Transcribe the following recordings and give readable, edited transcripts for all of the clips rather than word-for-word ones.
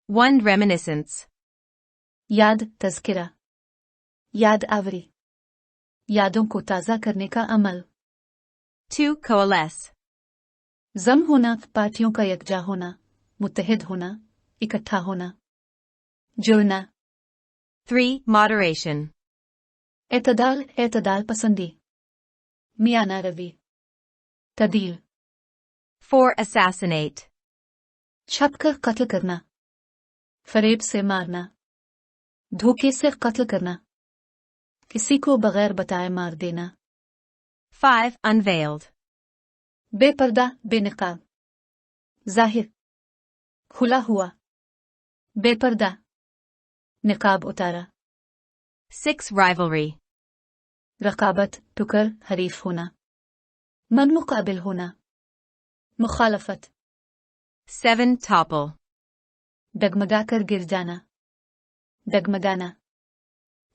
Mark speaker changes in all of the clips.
Speaker 1: 1. Reminiscence.
Speaker 2: याद तज़किरा, याद आवरी, यादों को ताज़ा करने का अमल।
Speaker 1: 2. Coalesce.
Speaker 2: जम होना, पार्टियों का यकजा होना, मुत्तहिद होना, इकट्ठा होना। जुड़ना।
Speaker 1: 3. Moderation.
Speaker 2: एतदाल, एतदाल पसंदी, मियाना रवि। तदील।
Speaker 1: 4. Assassinate.
Speaker 2: छपकर कत्ल करना, फरेब से मारना, धोखे से कत्ल करना, किसी को बगैर बताए मार देना।
Speaker 1: 5. Unveiled.
Speaker 2: बेपर्दा, बेनिकाब, जाहिर, खुला हुआ, बेपर्दा, निकाब उतारा।
Speaker 1: 6. Rivalry.
Speaker 2: रकाबत, टुकर, हरीफ होना, मन मुकाबिल होना, मुखालफत।
Speaker 1: 7. Topple.
Speaker 2: डगमगाकर गिर जाना, डगमगाना,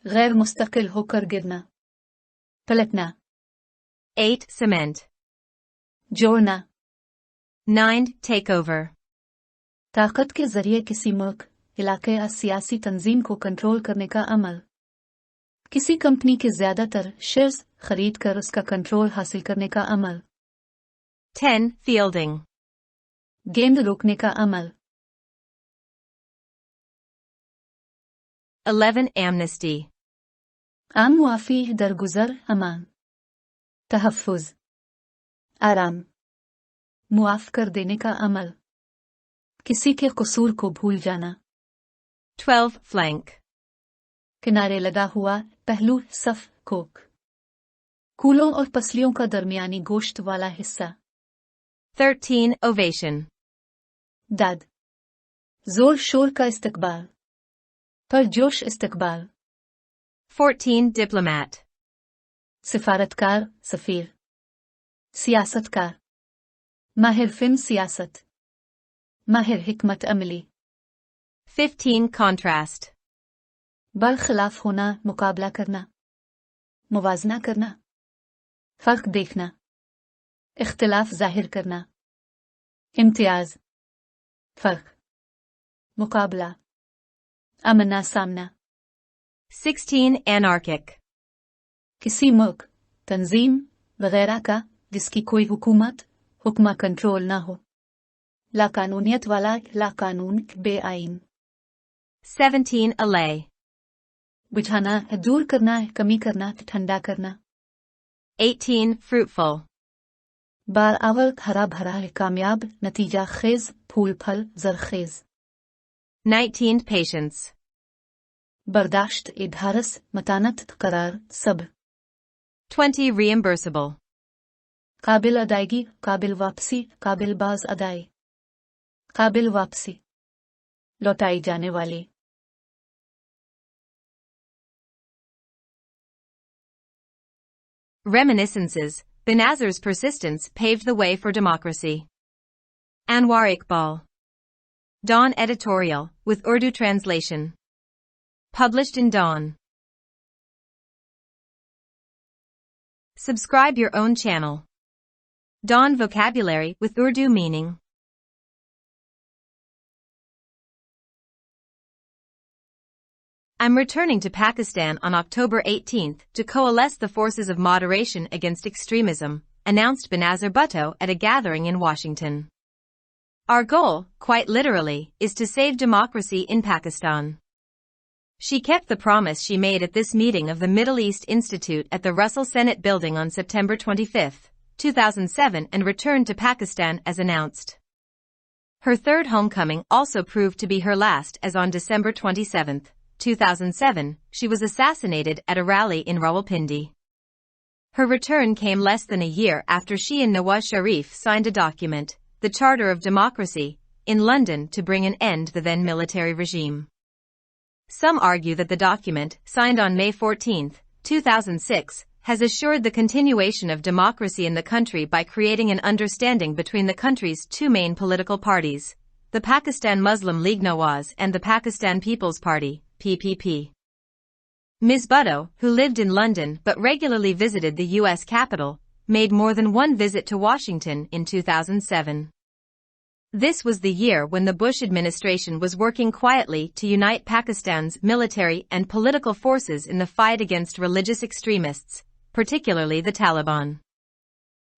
Speaker 2: गैर मुस्तकिल होकर गिरना, पलटना।
Speaker 1: 8. Cement.
Speaker 2: जोड़ना।
Speaker 1: 9. Takeover.
Speaker 2: ताकत के जरिए किसी मुल्क, इलाके या सियासी तंजीम को कंट्रोल करने का अमल। किसी कंपनी के ज्यादातर शेयर्स खरीद कर उसका कंट्रोल हासिल करने का अमल।
Speaker 1: 10. Fielding.
Speaker 2: गेंद रोकने का अमल।
Speaker 1: 11. Amnesty.
Speaker 2: आम मुआफी, दरगुजर, अमान, तहफ़्फ़ुज़, आराम, मुआफ कर देने का अमल। किसी के कसूर को भूल जाना।
Speaker 1: 12. Flank.
Speaker 2: किनारे लगा हुआ, पहलू, सफ, कोक, कूलों और पसलियों का दरमियानी गोश्त वाला हिस्सा।
Speaker 1: 13. Ovation.
Speaker 2: दाद, जोर शोर का इस्तकबाल, पर जोश इस्तकबाल।
Speaker 1: 14. Diplomat.
Speaker 2: सिफारतकार, सफीर, सियासतकार, माहिर फिन सियासत, माहिर हिकमत अमली।
Speaker 1: 15. Contrast.
Speaker 2: बरखिलाफ होना, मुकाबला करना, मुवाजना करना, फर्क देखना, इख्तिलाफ जाहिर करना। इम्तियाज, फर्क, मुकाबला, आमना सामना।
Speaker 1: 16. Anarchic.
Speaker 2: किसी मुल्क, तंजीम वगैरह का जिसकी कोई हुकूमत, हुक्मा कंट्रोल ना हो, लाकानूनियत वाला, लाकानून, बेआइन।
Speaker 1: 17. Allay.
Speaker 2: बुझाना, दूर करना, कमी करना, ठंडा करना।
Speaker 1: 18. Fruitful.
Speaker 2: बार अवल, हरा भरा है, कामयाब, नतीजा खेज, फूल फल, जरखेज।
Speaker 1: 19. Patience.
Speaker 2: बर्दाश्त, इधारस, मतानत, करार, सब।
Speaker 1: 20. Reimbursable.
Speaker 2: काबिल अदायगी, काबिल वापसी, काबिल बाज अदाई, काबिल वापसी, लौटाई जाने वाली।
Speaker 1: Reminiscences. Benazir's persistence paved the way for democracy. Anwar Iqbal Dawn editorial, with Urdu translation. Published in Dawn. Subscribe your own channel. Dawn vocabulary with Urdu meaning. I'm returning to Pakistan on October 18 to coalesce the forces of moderation against extremism, announced Benazir Bhutto at a gathering in Washington. Our goal, quite literally, is to save democracy in Pakistan. She kept the promise she made at this meeting of the Middle East Institute at the Russell Senate building on September 25, 2007 and returned to Pakistan as announced. Her third homecoming also proved to be her last, as on December 27, 2007, she was assassinated at a rally in Rawalpindi. Her return came less than a year after she and Nawaz Sharif signed a document, the Charter of Democracy, in London to bring an end to the then military regime. Some argue that the document, signed on May 14, 2006, has assured the continuation of democracy in the country by creating an understanding between the country's two main political parties, the Pakistan Muslim League Nawaz and the Pakistan People's Party, PPP. Ms. Bhutto, who lived in London but regularly visited the U.S. Capitol, made more than one visit to Washington in 2007. This was the year when the Bush administration was working quietly to unite Pakistan's military and political forces in the fight against religious extremists, particularly the Taliban.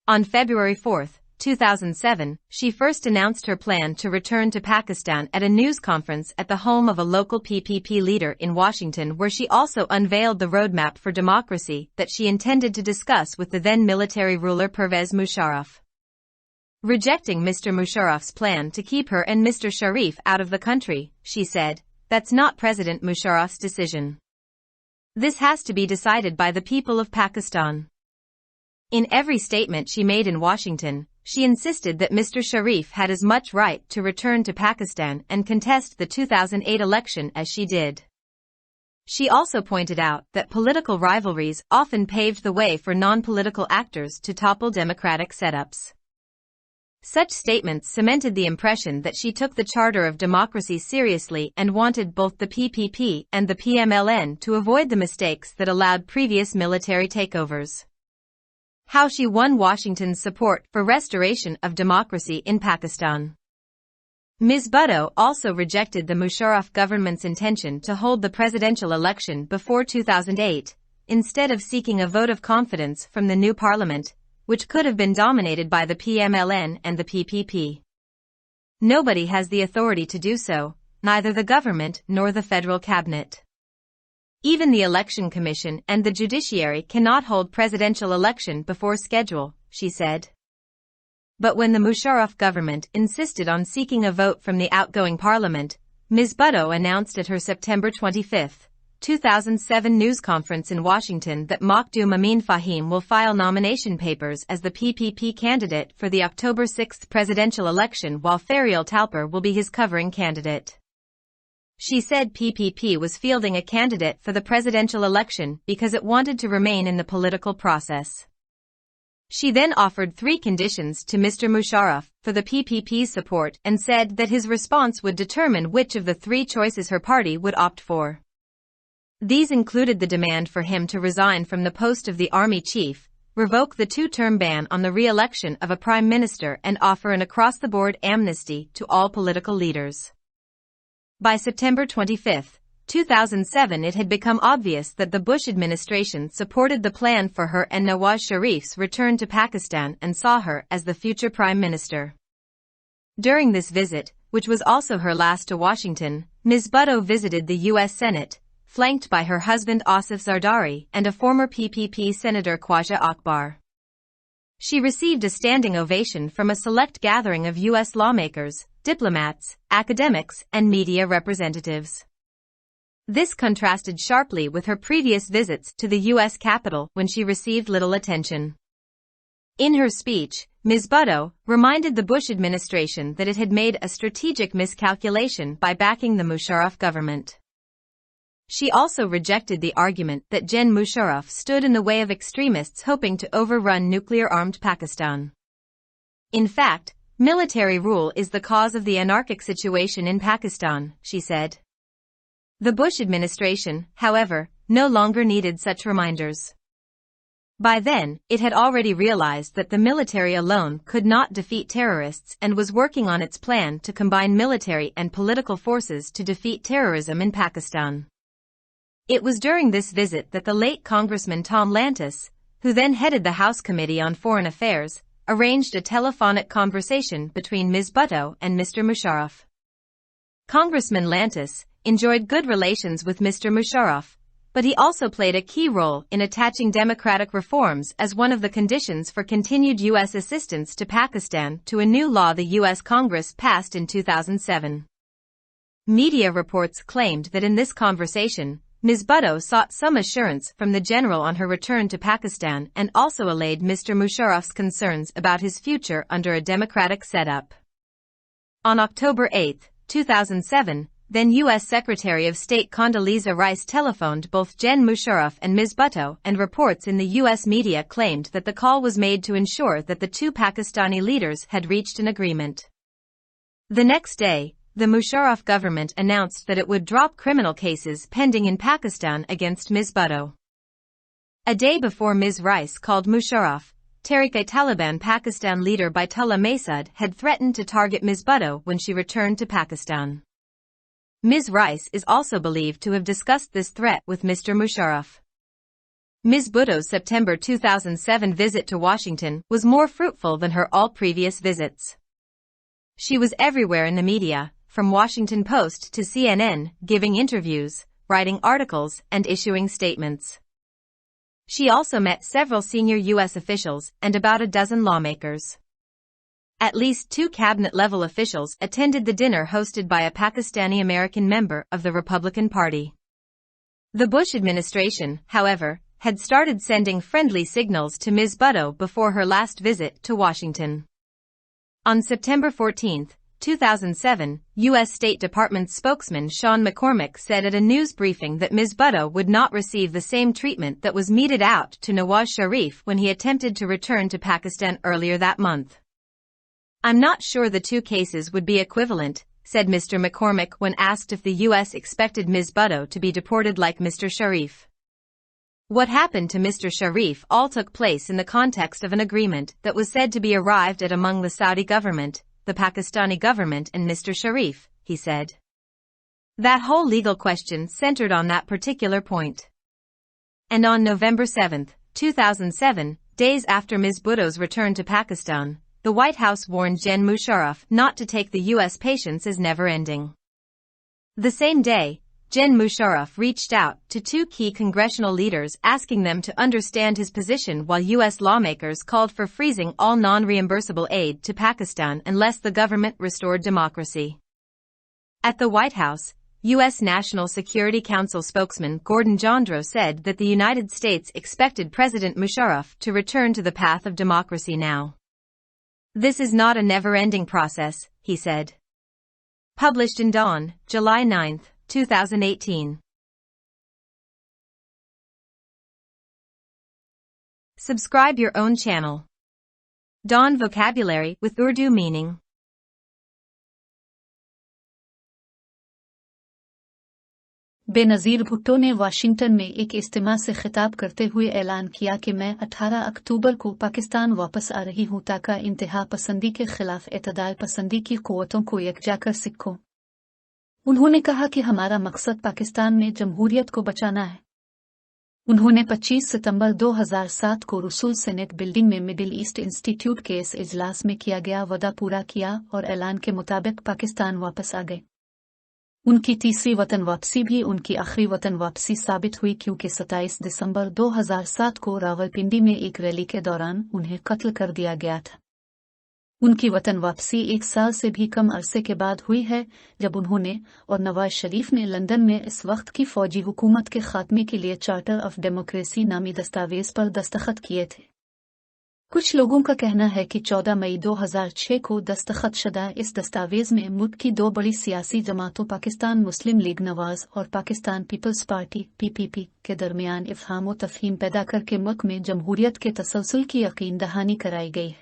Speaker 1: On February 4, 2007, she first announced her plan to return to Pakistan at a news conference at the home of a local PPP leader in Washington, where she also unveiled the roadmap for democracy that she intended to discuss with the then military ruler Pervez Musharraf. Rejecting Mr. Musharraf's plan to keep her and Mr. Sharif out of the country, she said, "That's not President Musharraf's decision. This has to be decided by the people of Pakistan." In every statement she made in Washington, she insisted that Mr. Sharif had as much right to return to Pakistan and contest the 2008 election as she did. She also pointed out that political rivalries often paved the way for non-political actors to topple democratic setups. Such statements cemented the impression that she took the Charter of Democracy seriously and wanted both the PPP and the PMLN to avoid the mistakes that allowed previous military takeovers. How she won Washington's support for restoration of democracy in Pakistan. Ms. Bhutto also rejected the Musharraf government's intention to hold the presidential election before 2008, instead of seeking a vote of confidence from the new parliament, which could have been dominated by the PMLN and the PPP. Nobody has the authority to do so, neither the government nor the federal cabinet. Even the Election Commission and the judiciary cannot hold presidential election before schedule, she said. But when the Musharraf government insisted on seeking a vote from the outgoing parliament, Ms. Bhutto announced at her September 25, 2007 news conference in Washington that Makhdoom Amin Fahim will file nomination papers as the PPP candidate for the October 6 presidential election, while Farial Talper will be his covering candidate. She said PPP was fielding a candidate for the presidential election because it wanted to remain in the political process. She then offered 3 conditions to Mr. Musharraf for the PPP's support and said that his response would determine which of the 3 choices her party would opt for. These included the demand for him to resign from the post of the army chief, revoke the 2-term ban on the re-election of a prime minister, and offer an across-the-board amnesty to all political leaders. By September 25, 2007, it had become obvious that the Bush administration supported the plan for her and Nawaz Sharif's return to Pakistan and saw her as the future prime minister. During this visit, which was also her last to Washington, Ms. Bhutto visited the U.S. Senate, flanked by her husband Asif Zardari and a former PPP Senator Khwaja Akbar. She received a standing ovation from a select gathering of U.S. lawmakers, diplomats, academics, and media representatives. This contrasted sharply with her previous visits to the U.S. Capitol, when she received little attention. In her speech, Ms. Bhutto reminded the Bush administration that it had made a strategic miscalculation by backing the Musharraf government. She also rejected the argument that Gen Musharraf stood in the way of extremists hoping to overrun nuclear-armed Pakistan. In fact, military rule is the cause of the anarchic situation in Pakistan, she said. The Bush administration, however, no longer needed such reminders. By then, it had already realized that the military alone could not defeat terrorists and was working on its plan to combine military and political forces to defeat terrorism in Pakistan. It was during this visit that the late Congressman Tom Lantos, who then headed the House Committee on Foreign Affairs, arranged a telephonic conversation between Ms. Bhutto and Mr. Musharraf. Congressman Lantos enjoyed good relations with Mr. Musharraf, but he also played a key role in attaching democratic reforms as one of the conditions for continued U.S. assistance to Pakistan to a new law the U.S. Congress passed in 2007. Media reports claimed that in this conversation, Ms. Bhutto sought some assurance from the general on her return to Pakistan and also allayed Mr. Musharraf's concerns about his future under a democratic setup. On October 8, 2007, then U.S. Secretary of State Condoleezza Rice telephoned both Gen Musharraf and Ms. Bhutto, and reports in the U.S. media claimed that the call was made to ensure that the 2 Pakistani leaders had reached an agreement. The next day, the Musharraf government announced that it would drop criminal cases pending in Pakistan against Ms. Bhutto. A day before Ms. Rice called Musharraf, Tehrik-i-Taliban Pakistan leader Baitullah Masood had threatened to target Ms. Bhutto when she returned to Pakistan. Ms. Rice is also believed to have discussed this threat with Mr. Musharraf. Ms. Bhutto's September 2007 visit to Washington was more fruitful than her all previous visits. She was everywhere in the media, from Washington Post to CNN, giving interviews, writing articles, and issuing statements. She also met several senior U.S. officials and about a dozen lawmakers. At least 2 cabinet-level officials attended the dinner hosted by a Pakistani-American member of the Republican Party. The Bush administration, however, had started sending friendly signals to Ms. Bhutto before her last visit to Washington. On September 14, 2007, U.S. State Department spokesman Sean McCormick said at a news briefing that Ms. Bhutto would not receive the same treatment that was meted out to Nawaz Sharif when he attempted to return to Pakistan earlier that month. "I'm not sure the 2 cases would be equivalent," said Mr. McCormick when asked if the U.S. expected Ms. Bhutto to be deported like Mr. Sharif. What happened to Mr. Sharif all took place in the context of an agreement that was said to be arrived at among the Saudi government, the Pakistani government and Mr. Sharif, he said. That whole legal question centered on that particular point. And on November 7, 2007, days after Ms. Bhutto's return to Pakistan, the White House warned Gen Musharraf not to take the U.S. patience as never-ending. The same day, Gen Musharraf reached out to 2 key congressional leaders asking them to understand his position while U.S. lawmakers called for freezing all non-reimbursable aid to Pakistan unless the government restored democracy. At the White House, U.S. National Security Council spokesman Gordon Jandreau said that the United States expected President Musharraf to return to the path of democracy now. "This is not a never-ending process," he said. Published in Dawn, July 9, 2018. Subscribe your own channel. Dawn Vocabulary with Urdu meaning.
Speaker 2: Benazir Bhutto ने Washington में एक इज्तिमा से खिताब करते हुए ऐलान किया कि मैं 18 अक्टूबर को पाकिस्तान वापस आ रही हूं ताकि इंतहा पसंदी के खिलाफ एतदाल पसंदी की क़ुव्वतों को यकजा कर सीखूं। उन्होंने कहा कि हमारा मकसद पाकिस्तान में जमहूरियत को बचाना है। उन्होंने 25 सितंबर 2007 को रसूल सेनेट बिल्डिंग में मिडिल ईस्ट इंस्टीट्यूट के इस इजलास में किया गया वादा पूरा किया और ऐलान के मुताबिक पाकिस्तान वापस आ गए। उनकी तीसरी वतन वापसी भी उनकी आखिरी वतन वापसी साबित हुई क्योंकि 27 दिसंबर 2007 को रावलपिंडी में एक रैली के दौरान उन्हें कत्ल कर दिया गया था। उनकी वतन वापसी 1 साल से भी कम अरसे के बाद हुई है जब उन्होंने और नवाज शरीफ ने लंदन में इस वक्त की फौजी हुकूमत के खात्मे के लिए चार्टर ऑफ डेमोक्रेसी नामी दस्तावेज पर दस्तखत किए थे। कुछ लोगों का कहना है कि 14 मई 2006 को दस्तखत शुदा इस दस्तावेज में मुल्क की 2 बड़ी सियासी जमातों पाकिस्तान मुस्लिम लीग नवाज और पाकिस्तान पीपल्स पार्टी (PPP) के दरमियान इफ़हाम व तफ़हीम पैदा करके मुल्क में जमहूरियत के तसलसल की यकीन दहानी कराई गई है।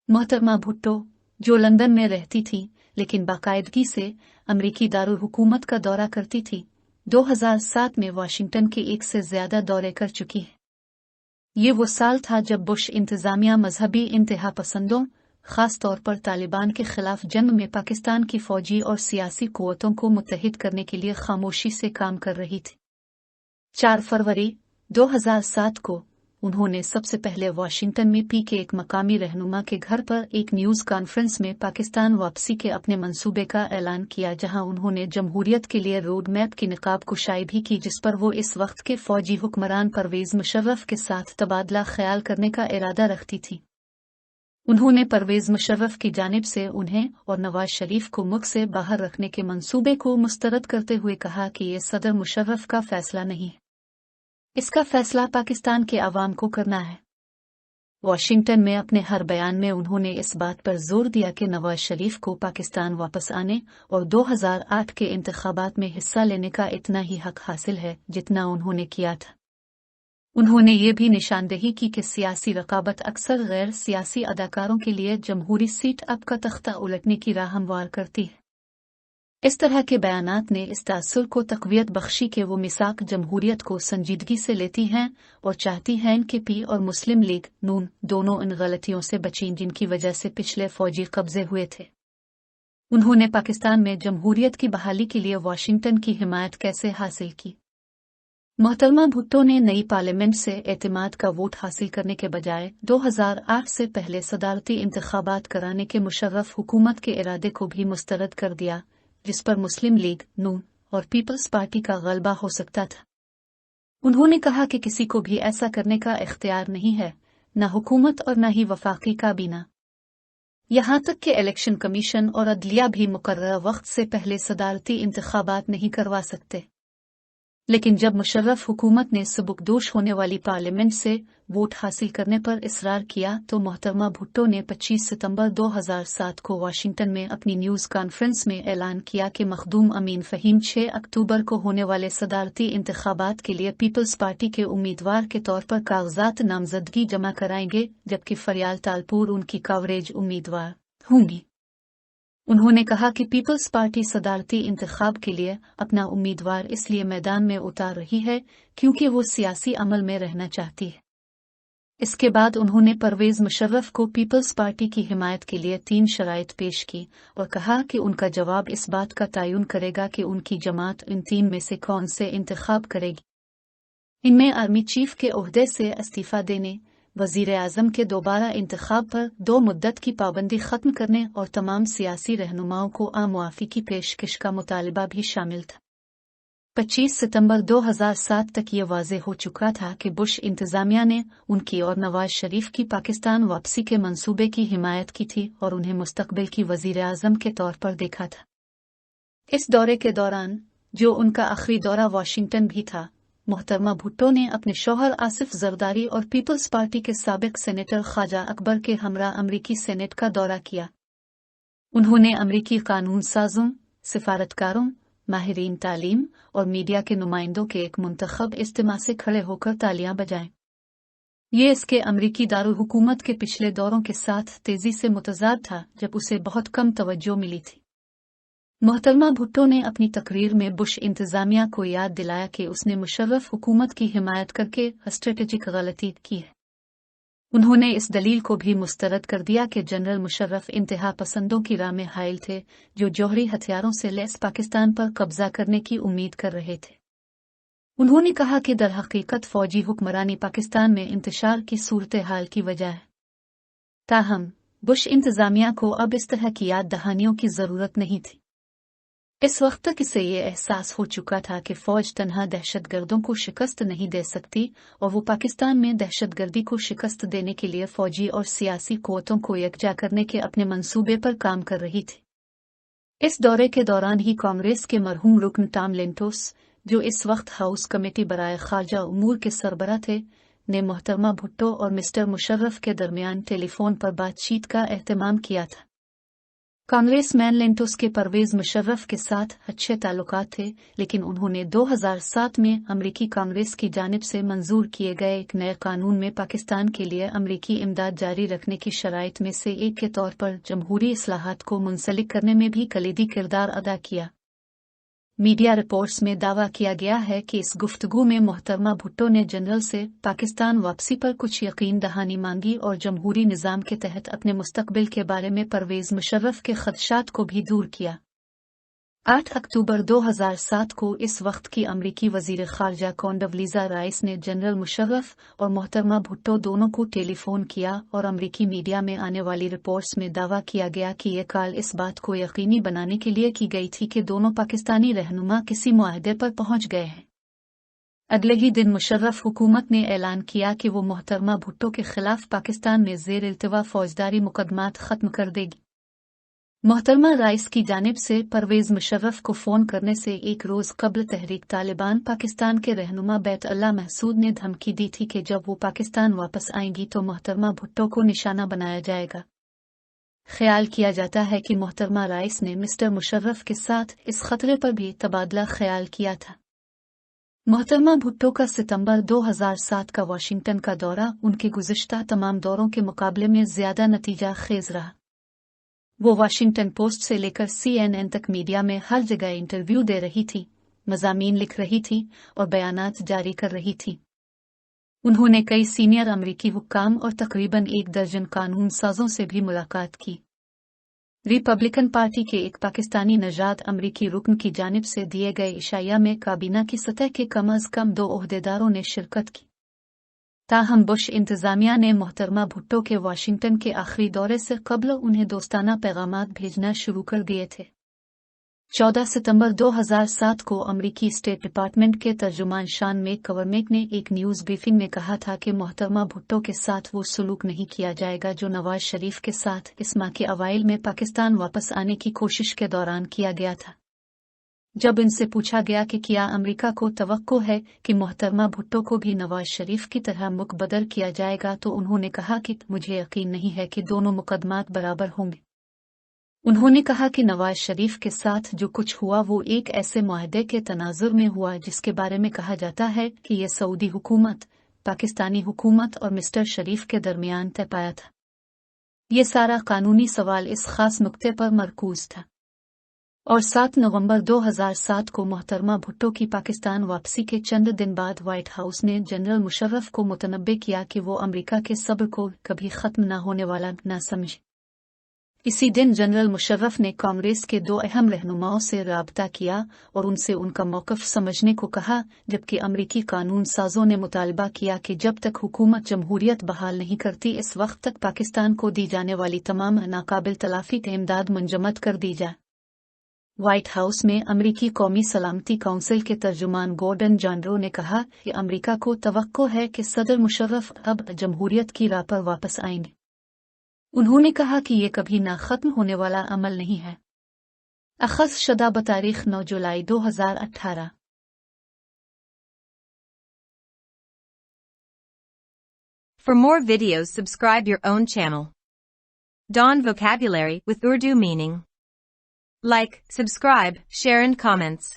Speaker 2: मोहतरमा भुट्टो, जो लंदन में रहती थी लेकिन बाकायदगी से अमरीकी दारुल हुकूमत का दौरा करती थी, 2007 में वाशिंगटन के 1 से ज़्यादा दौरे कर चुकी है। ये वो साल था जब बुश इंतज़ामिया मजहबी इंतहा पसंदों, ख़ास तौर पर तालिबान के खिलाफ जंग में पाकिस्तान की फौजी और सियासी क़ुव्वतों को मुत्तहिद करने के लिए खामोशी से काम कर रही थी। 4 फरवरी 2007 को उन्होंने सबसे पहले वाशिंगटन में पी के एक मकामी रहनुमा के घर पर एक न्यूज़ कॉन्फ्रेंस में पाकिस्तान वापसी के अपने मंसूबे का ऐलान किया, जहां उन्होंने जमहूरियत के लिए रोड मैप की निकाब कुशाई भी की जिस पर वो इस वक्त के फौजी हुक्मरान परवेज़ मुशर्रफ के साथ तबादला ख्याल करने का इरादा रखती थी। उन्होंने परवेज़ मुशर्रफ की जानिब से उन्हें और नवाज शरीफ को मुल्क से बाहर रखने के मंसूबे को मुस्तरद करते हुए कहा कि ये सदर मुशर्रफ का फैसला नहीं है, इसका फैसला पाकिस्तान के आवाम को करना है। वाशिंगटन में अपने हर बयान में उन्होंने इस बात पर जोर दिया कि नवाज शरीफ को पाकिस्तान वापस आने और 2008 के इंतखाबात में हिस्सा लेने का इतना ही हक हासिल है जितना उन्होंने किया था। उन्होंने ये भी निशानदेही की कि सियासी रकाबत अक्सर गैर सियासी अदाकारों के लिए जमहूरी सीट अप का तख्ता उलटने की राह हमवार करती है। इस तरह के बयानात ने इस तासुर को तक़वियत बख्शी कि वो मिसाक जमहूरियत को संजीदगी से लेती हैं और चाहती हैं कि पी और मुस्लिम लीग नून दोनों इन गलतियों से बचें जिनकी वजह से पिछले फौजी कब्जे हुए थे। उन्होंने पाकिस्तान में जमहूरियत की बहाली के लिए वाशिंगटन की हिमायत कैसे हासिल की। मोहतरमा भुट्टो ने नई पार्लियामेंट से एतमाद का वोट हासिल करने के बजाय 2008 से पहले सदारती इंतखाबात कराने के मुशर्रफ हुकूमत के इरादे को भी मुस्तरद कर दिया, जिस पर मुस्लिम लीग नून और पीपल्स पार्टी का गलबा हो सकता था। उन्होंने कहा कि किसी को भी ऐसा करने का इख्तियार नहीं है, न हुकूमत और न ही वफाकी काबीना। यहाँ तक कि इलेक्शन कमीशन और अदलिया भी मुकर्रर वक्त से पहले सदारती इंतखाबात नहीं करवा सकते। लेकिन जब मुशर्रफ हुकूमत ने सबुकदोश होने वाली पार्लियामेंट से वोट हासिल करने पर इसरार किया तो मोहतरमा भुट्टो ने 25 सितंबर 2007 को वाशिंगटन में अपनी न्यूज़ कॉन्फ्रेंस में ऐलान किया कि मखदूम अमीन फ़हीम 6 अक्टूबर को होने वाले सदारती इंतखाबात के लिए पीपल्स पार्टी के उम्मीदवार के तौर पर कागजात नामजदगी जमा कराएंगे, जबकि फरियाल तालपुर उनकी कवरेज उम्मीदवार होंगी। उन्होंने कहा कि पीपल्स पार्टी सदारती इंतखाब के लिए अपना उम्मीदवार इसलिए मैदान में उतार रही है क्योंकि वो सियासी अमल में रहना चाहती है। इसके बाद उन्होंने परवेज मुशर्रफ को पीपल्स पार्टी की हिमायत के लिए 3 शराइत पेश की और कहा कि उनका जवाब इस बात का तयन करेगा कि उनकी जमात इन 3 में से कौन से इंतखाब करेगी। इनमें आर्मी चीफ के ओहदे से इस्तीफा देने, वजीर आज़म के दोबारा इंतखाब पर 2 मुद्दत की पाबंदी खत्म करने और तमाम सियासी रहनुमाओं को आमुआफी की पेशकश का मुतालबा भी शामिल था। 25 सितंबर 2007 तक ये वाज़े हो चुका था कि बुश इंतज़ामिया ने उनकी और नवाज शरीफ की पाकिस्तान वापसी के मंसूबे की हिमायत की थी और उन्हें मुस्तकबिल की वजीर आज़म के तौर पर देखा था। इस दौरे के दौरान, जो उनका आखिरी दौरा वाशिंगटन भी था, मोहतरमा भुट्टो ने अपने शौहर आसिफ जरदारी और पीपल्स पार्टी के साबिक सेनेटर ख्वाजा अकबर के हमरा अमरीकी सेनेट का दौरा किया। उन्होंने अमरीकी कानून साजों, सिफारतकारों, माहिरीन तालीम और मीडिया के नुमाइंदों के एक मुंतखब इज्तिमा से खड़े होकर तालियां बजाएं। ये इसके अमरीकी दारुल हुकूमत के पिछले दौरों के साथ तेजी से मुतजाद था, जब उसे बहुत कम तवज्जो मिली थी। मोहतरमा भुट्टो ने अपनी तकरीर में बुश इंतज़ामिया को याद दिलाया कि उसने मुशर्रफ हुकूमत की हिमायत करके स्ट्रेटेजिक गलती की है। उन्होंने इस दलील को भी मुस्तरद कर दिया कि जनरल मुशर्रफ इंतहा पसंदों की राह में हाइल थे, जो जौहरी हथियारों से लैस पाकिस्तान पर कब्जा करने की उम्मीद कर रहे थे। उन्होंने कहा कि दरहकीकत फौजी हुक्मरानी पाकिस्तान में इंतशार की सूरत हाल की वजह है। ताहम बुश इंतज़ामिया को अब इस तरह की याद दहानियों की ज़रूरत नहीं थी। इस वक्त तक इसे ये एहसास हो चुका था कि फ़ौज तन्हा दहशतगर्दों को शिकस्त नहीं दे सकती और वो पाकिस्तान में दहशतगर्दी को शिकस्त देने के लिए फ़ौजी और सियासी क़ुव्वतों को यकजा करने के अपने मंसूबे पर काम कर रही थी। इस दौरे के दौरान ही कांग्रेस के मरहूम रुकन टॉम लेंटोस, जो इस वक्त हाउस कमेटी बराए खारजा उमूर के सरबराह थे, ने मोहतरमा भुट्टो और मिस्टर मुशर्रफ के दरमियान टेलीफोन पर बातचीत का एहतमाम किया था। कांग्रेसमैन लेंटोस के परवेज मुशर्रफ के साथ अच्छे ताल्लुकात थे, लेकिन उन्होंने 2007 में अमरीकी कांग्रेस की जानिब से मंजूर किए गए एक नए कानून में पाकिस्तान के लिए अमरीकी इमदाद जारी रखने की शराइत में से एक के तौर पर जमहूरी इस्लाहात को मुंसलिक करने में भी कलीदी किरदार अदा किया। मीडिया रिपोर्ट्स में दावा किया गया है कि इस गुफ्तगू में मोहतरमा भुट्टो ने जनरल से पाकिस्तान वापसी पर कुछ यकीन दहानी मांगी और जमहूरी निज़ाम के तहत अपने मुस्तकबिल के बारे में परवेज मुशर्रफ के खदशात को भी दूर किया। 8 अक्टूबर 2007 को इस वक्त की अमरीकी वजीर खारजा कोंडवलीज़ा राइस ने जनरल मुशर्रफ और मोहतरमा भुट्टो दोनों को टेलीफोन किया और अमरीकी मीडिया में आने वाली रिपोर्ट्स में दावा किया गया कि यह कॉल इस बात को यकीनी बनाने के लिए की गई थी कि दोनों पाकिस्तानी रहनुमा किसी मुआहदे पर पहुंच गए हैं। अगले ही दिन मुशर्रफ हुकूमत ने ऐलान किया कि वो मोहतरमा भुट्टो के खिलाफ पाकिस्तान में ज़ेर इल्तिवा फौजदारी मुकदमात खत्म कर देगी। मोहतरमा राइस की जानिब से परवेज मुशर्रफ को फ़ोन करने से एक रोज़ कबल तहरीक तालिबान पाकिस्तान के रहनुमा बैत अल्लाह महसूद ने धमकी दी थी कि जब वो पाकिस्तान वापस आएंगी तो मोहतरमा भुट्टो को निशाना बनाया जाएगा। ख्याल किया जाता है कि मोहतरमा राइस ने मिस्टर मुशर्रफ के साथ इस खतरे पर भी तबादला ख्याल किया था। मोहतरमा भुट्टो का सितंबर 2007 का वाशिंगटन का दौरा उनके गुज़िश्ता तमाम दौरों के मुकाबले में ज़्यादा नतीजा खेज रहा। वो वाशिंगटन पोस्ट से लेकर CNN तक मीडिया में हर जगह इंटरव्यू दे रही थी, मज़ामीन लिख रही थी और बयानात जारी कर रही थी। उन्होंने कई सीनियर अमरीकी हुक्काम और तकरीबन 1 दर्जन कानून साजों से भी मुलाकात की। रिपब्लिकन पार्टी के एक पाकिस्तानी नजाद अमरीकी रुकन की जानिब से दिए गए इशाया में काबीना की सतह के कम अज कम 2 ओहदेदारों ने शिरकत की। ताहम बुश इंतजामिया ने मोहतरमा भुट्टो के वाशिंगटन के आखिरी दौरे से कबल उन्हें दोस्ताना पैगामात भेजना शुरू कर दिए थे। 14 सितंबर 2007 को अमरीकी स्टेट डिपार्टमेंट के तर्जुमान शान मैककवर्मेक ने एक न्यूज़ ब्रीफिंग में कहा था कि मोहतरमा भुट्टो के साथ वो सलूक नहीं किया जाएगा जो नवाज शरीफ के साथ इस माह के अवाइल में पाकिस्तान वापस आने की कोशिश के दौरान किया गया था। जब इनसे पूछा गया कि क्या अमेरिका को तवक्को है कि मोहतरमा भुट्टो को भी नवाज शरीफ की तरह मुकबदर किया जाएगा, तो उन्होंने कहा कि मुझे यकीन नहीं है कि दोनों मुकदमात बराबर होंगे। उन्होंने कहा कि नवाज शरीफ के साथ जो कुछ हुआ वो एक ऐसे मुआहदे के तनाजुर में हुआ जिसके बारे में कहा जाता है कि ये सऊदी हुकूमत, पाकिस्तानी हुकूमत और मिस्टर शरीफ के दरमियान तय पाया था। ये सारा कानूनी सवाल इस खास नुक्ते पर मरकूज था। और 7 नवंबर 2007 को मोहतरमा भुट्टो की पाकिस्तान वापसी के चंद दिन बाद व्हाइट हाउस ने जनरल मुशर्रफ को मुतनब्बे किया कि वो अमेरिका के सब्र को कभी खत्म न होने वाला न समझे। इसी दिन जनरल मुशर्रफ ने कांग्रेस के 2 अहम रहनुमाओं से राबता किया और उनसे उनका मौक़िफ़ समझने को कहा, जबकि अमरीकी कानून साजों ने मुतालबा किया कि जब तक हुकूमत जमहूरियत बहाल नहीं करती इस वक्त तक पाकिस्तान को दी जाने वाली तमाम नाकाबिल तलाफी इमदाद मुंजमद कर दी जाए। व्हाइट हाउस में अमरीकी कौमी सलामती काउंसिल के तर्जुमान गॉर्डन जानरो ने कहा कि अमरीका को तवक्को है कि सदर मुशर्रफ अब जमहूरियत की राह पर वापस आएंगे। उन्होंने कहा कि ये कभी ना खत्म होने वाला अमल नहीं है। अखज़ शदा बतारीख 9 जुलाई 2018।
Speaker 1: For more videos, subscribe your own channel. Dawn Vocabulary with Urdu meaning. Like, subscribe, share and comments.